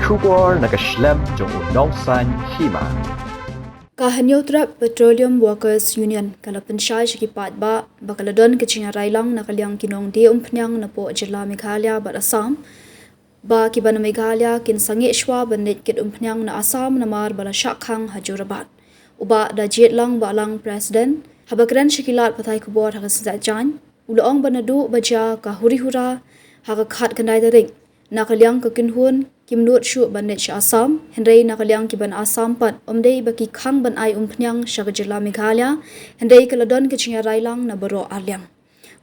kubor nakaslem jong unongsan hima. Kahanyotra Petroleum Workers Union kala pensyai shikipat ba bakaladon kecina railang nakalyang kinong di umpnyang na po jela Meghalaya bat Assam ba kibana Meghalaya kin sangi shwa banit kit umpnyang na Assam namar bala syakhang hajurabat uba da jet lang ba lang president habakran shikilat patai kubor hakasinza jan ulaong banadu baja ka huri-hura hakakat kanday daring nakalyang kakinhun kimnut shu banit sha Assam hendai nakalyang kiban Assam pat omdei baki khang ban ai umpnyang shagajela Meghalaya hendai kaladon kechinga railang na baro alyang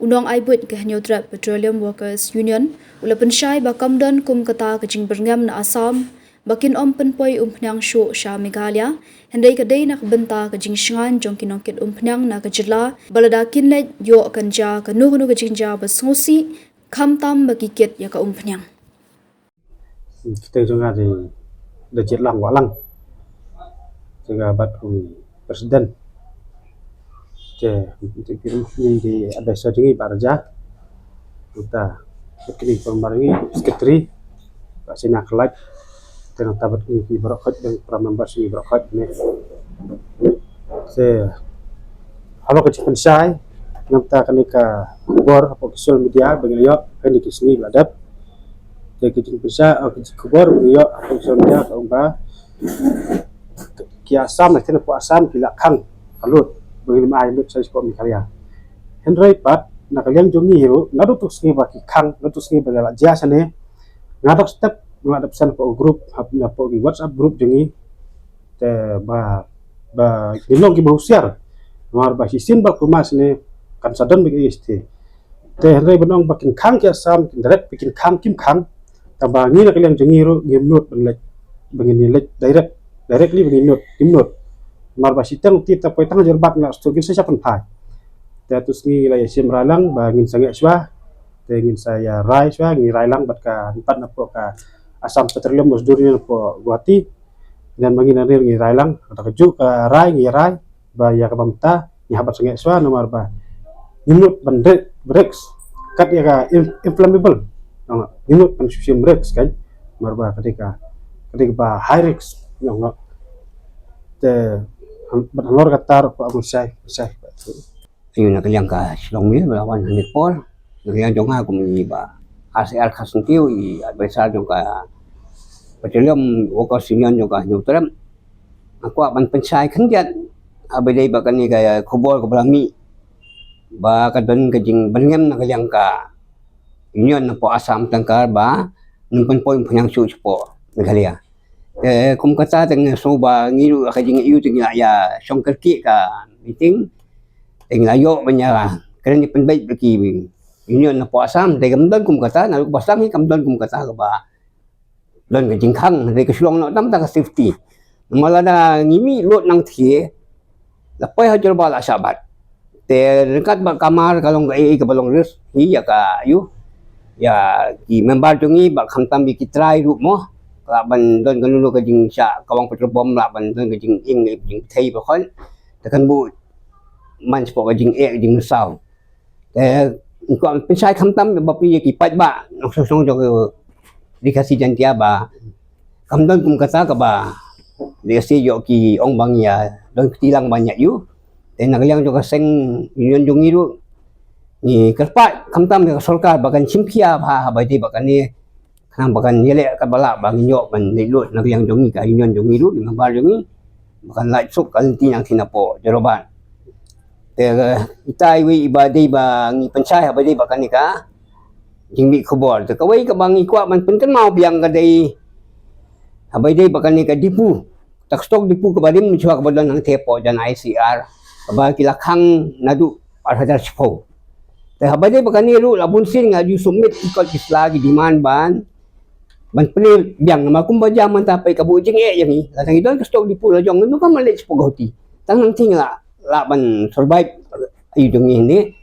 unong ai but ke hanyotra Petroleum Workers Union ula pensyai bakamdon kum kata kecing berngam na Assam bakin om penpoi umpnyang shu sha Meghalaya hendai kadai nak benta kecing shingan jong kinongkit umpnyang na kajela balada kinlet yo kanja kanu kecingja basngosi khamtam baki kit ya ka umpnyang kita juga di jet lang walang juga bat presiden di advisor ini barja kita kini pembaringi sekretari Pak Sina Kelaj dengan tabat ini berokat dan para members ini berokat ini halo kecil pensai ngamta kanika kubor apa sosial media bagi kini kisni ladap jadi bisa kubur yo apa sebenarnya kalau kiasam nanti lepas asam bila kang kalut bagaimana ayat saya sekolah Meghalaya Henry Pat nak kalian jongi hero ngadu tu sini bagi kang ngadu sini bagi lah jasa ne ngadu step ngadu pesan po grup hapna po di WhatsApp grup jongi te ba dilong ki bahusiar mar ba hisin ba kumas ne kan sadon bagi isti te Henry benong bakin kang kiasam direct bikin kang kim kang tambangi nak kalian jengiro gimnut benlek begini lek directly begini gimnut mar basitang kita poitang jerbak nak stogin saya penpai terus ni lah sim ralang bangin sangat swa ingin saya rai swa ngi railang bat ka empat napo ka Assam Petroleum Musduri napo Guwahati dan bangin arir ngi railang kata keju ka rai ngi rai ba ya ka bamta ni habat sangat swa nomor ba gimnut bandrek breaks kat ya ka inflammable ini konsumsi breaks kan marba ketika bah high risk berlor katar Pak Musai ayun nakalyang ka silong mil balawan hanipol nakalyang jong ha kumi ba ASEAN kasuntiu I advisor jong ka Petroleum Workers Union jong ka nyutram aku akan pensai kendiat abadai ba kani ka kubor ka balami ba kadon kajing bengem nakalyang ka Union na po Assam tangkar ba numpan po yung panyang po Meghalaya kum kata teng soba ngiru akajing iu teng ya songkerki ka meeting teng layo banya keren ni penbaik bagi Union na po Assam teng kamdon kum kata na basam ni kamdon kum kata ka ba don ka jingkhang de ka sulong no tam ta ka safety mala na ngimi lot nang thie lapay ha jor bala sabat te dekat ba kamar kalong ka ka balong res hi ya ka yu ya ki member tungi bak khamtam bi kitrai ru mo la ban don kan lu ka jing sha kawang petrol bom la ban don ka jing ing jing thei ba khon ta kan bu man spo ka jing jing sao te ko pensai khamtam ba pi ki pat ba nok song jo dikasih jantia ba kamdon kum kata ka ba dikasih yo ki ong bang ya don tilang banyak yu te nagalyang jo ka seng union jungi ru ni kerpat kamtam ka sorkar bagan simpia ha baiti bagan ni kan bagan yele ka bala bang yo ban lilut nak yang jongi ka union jongi ru di mambar jongi bagan lai sok kanti yang tinapo jeroban te itai wi ibadai bang pensai abadai bagan ni ka jingbi khobor te kawai ka bang ikwa man pen kan mau biang ka dei abadai bagan ni ka dipu tak stok dipu ka badim chua ka badan nang tepo dan ICR ba kilakhang nadu 4,000 sipo te habade bakani lu labun sin nga you submit ikol kislagi demand ban peli biang nama kum baja man tapai kabu jing yang ni latang idol stok di pula jong nu kan malech pogoti tang nang ting la ban survive ayu jong ni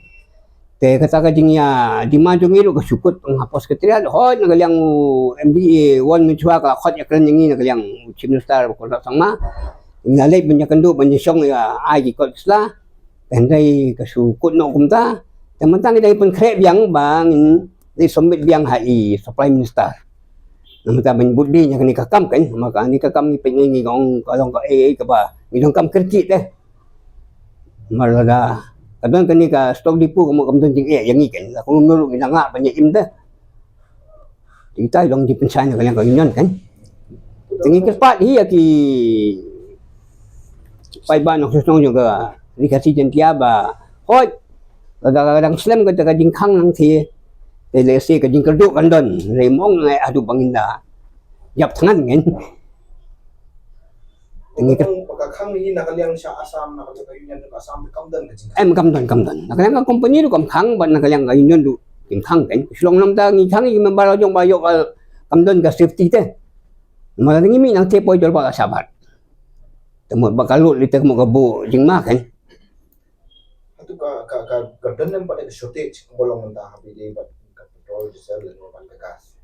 te kata ka jing ya demand jong lu ka suput penghapus ketrian ho nagalyang MDA won menchua ka khot ya kren yang nagalyang chief minister ko sama ngalai banyak kendu banyak song ya ai ikol kisla pendai ka sukut no kumta teman-teman dari pun krep yang bang di summit yang HI supply minister Namata ban budi nya kani kakam kan maka ni kakam ni pengingi kong kalong ka ka ba ni dong kam kerti teh marada kadang kani ka stok dipu kamu kam don jing yang ikan la kung nulu ina nga banyak im teh kita dong di pensanya kalian ka union kan tingi kerpat hi ki pai ban nok song juga dikasih jentia ba hoi kadang-kadang slam ka jing khang nang thi telesi ka jing kerduk kan don remong ngai adu banginda yap tangan kan tingi ker pagkakang ni nakaliang siya asam nakaliang yung asam kamdan ka jing kamdan nakaliang ka company du kam khang ban nakaliang ka union du kim khang kan sulong nam ta ngi khang ngi membalo jong bayo ka kamdan ka safety te malangi mi nang te poi jol ba sabat temu bakalut li te mo ka bu jing ma kan itu ka danem pada shortage bolong mentah habis ba ka petrol diesel dan ban gas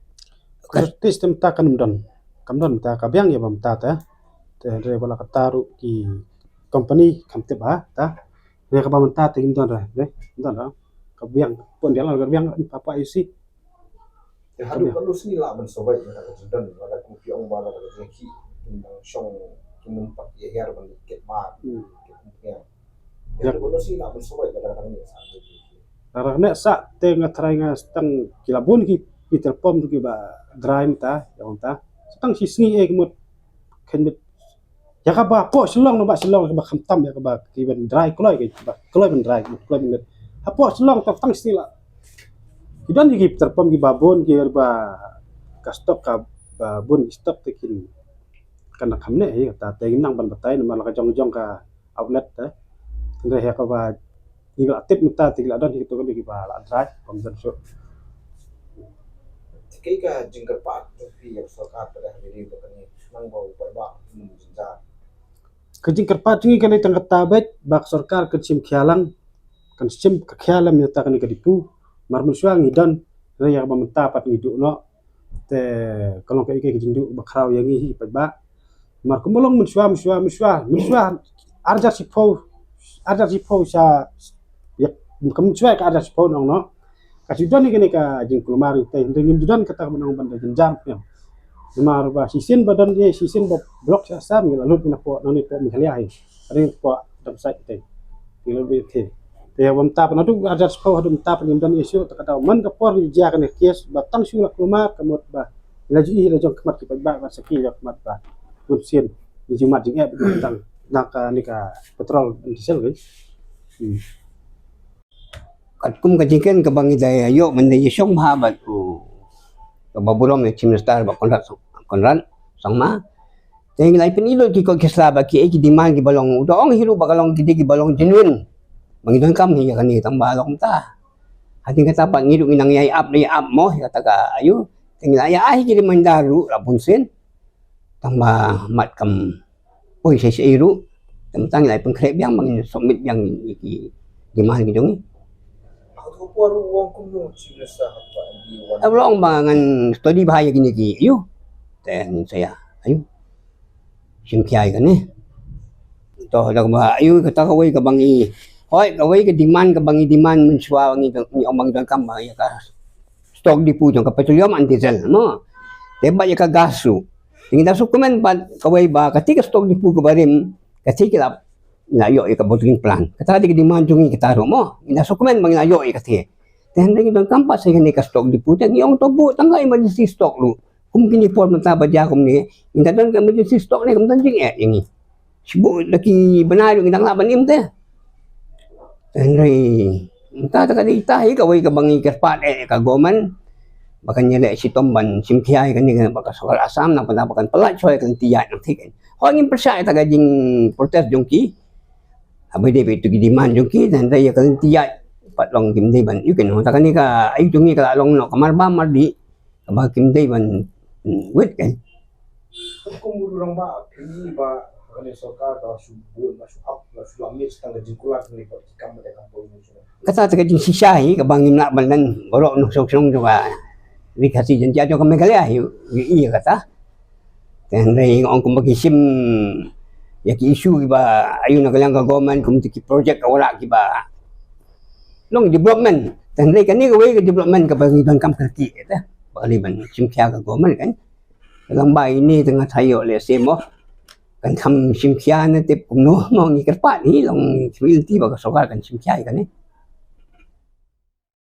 Kertis temta kamdon ta kabyang ya bamta ta te wala kataru ki company kamte ba ta ne ka bamta te indon ra ne indon ra kabyang pon dia la kabyang papa isi haru kalau sini lah ban sobai ka dan wala ku piong wala ka ki tindang song kinum pak ye her ban ket ma ya kalau sini lah ban sobai ka kadang ni Karena sa te nga try nga stang kilabon ki itelpom ki ba drive ta yang ta stang sisngi kemut kenbet ya ka ba po silong no ba silong ba khamtam ya ka ba ki ben drive kloi ki ba kloi ben drive kloi ben ha po silong ta tang stila kidan ki terpom ki babon ki ba ka stok ka babon stok te kin kana khamne ya ta te nang ban batai na la ka jong ka outlet ta ndre ya ka ba Tinggal aktif minta tinggal ada di itu kan di bala drive komputer show. Kaya jingkar pat tapi yang sarkar pada hari ini bukan nang bau perba jinjar. Kejingkar pat ini kan itang katabet bak sarkar kecim khialang kan sim khialam minta kan ikadipu marmun suang idan raya ba minta pat ngidu no te kalau kayak kejingdu bakrau yang hi perba mar kumolong muswa arja sipau sa ya kamu cuai ka ada sepon no kasidan ni kene ka jing kulmari te ringin judan kata menang banda jenjang ya mar ba sisin badan dia sisin blok sa sam lalu pina po noni po mikhalia ai ring po dam sai te tilo be te te wam tap na du ada sepon hadu tap ni dan isu kata man ka por ja kan kies batang sula kulmar kamot ba laji la jong kamat ki ba sakil ya kamat ba kun sin ni jumat jing e batang nak ni ka petrol diesel kan kat kum kajikan ke bangi daya yo mende yesong mahabat ku kababulom ne chimstar ba konrat sangma teng lai penilo ki ko kislaba ki ki diman ki balong udong hiru bakalong ki balong genuine mangidon kam hi kan ni tang balong ta hating kata pa ngidu inang yai up mo kata ka ayu teng lai ai ki mandaru la punsen tang ba mat kam oi se iru tang lai pengkrep yang mangin somit yang ki diman ki dong Waru wong kuno cimesa apa di wan. Awalong bangan study bahaya gini ki, ayo, ten saya, ayo, simpiai kan ni, toh dah bah, ayo kata kawai ke bangi, hoi kawai ke demand mensua bangi ni omang dan kambang ya kan, stok dipu jang ke petroleum anti diesel, no, tembak ya ke gasu, tinggal dokumen pad kawai bah ketika stok dipu ke barim, ketika ina yo ka bottling plant kata di demand jungi kita romo ina dokumen bang ina yo kati ten ring don kampas sa ni ka stock di putan yung tobo tangga emergency stock lu kum kini por mata baja kum ni inta don emergency stock ni kum tan jing ini sibu laki benar yung indang laban im te ten ring inta ta kali ta hi ka wai ka bangi kerpat ka goman bakan nyele si tomban simkiai kan ni baka soal asam na panabakan pelat soal kan tiyak nang tiken hongin percaya ta gajing protes jongki abai dia itu diman jongki dan dia kan tiyak pat long kim dei ban you can ta kan ni ka ai jungi ka long no kamar ba mar di ba kim dei ban wit kan Kumurang ba kini ba kani sarkar ka subu na suap na sulamit tang jingkulat ni ko kam de kampung ni. kata ta gajing sisai ka bangim na balan borok no sok song juga dikasih janji jo ka megalia iya kata dan ring ong kumbagi sim ya ki isu ba ayu na kalang government kum ki project ora ki ba long development dan ring kan ni ka way development ka bang don kam kerti eta bali ban sim kya ka government kan dalam bayi ini tengah tayo le semo kan kam simkia na tip kuno mo ngi kerpat ni long civil ti ba sokal kan simkia kan ni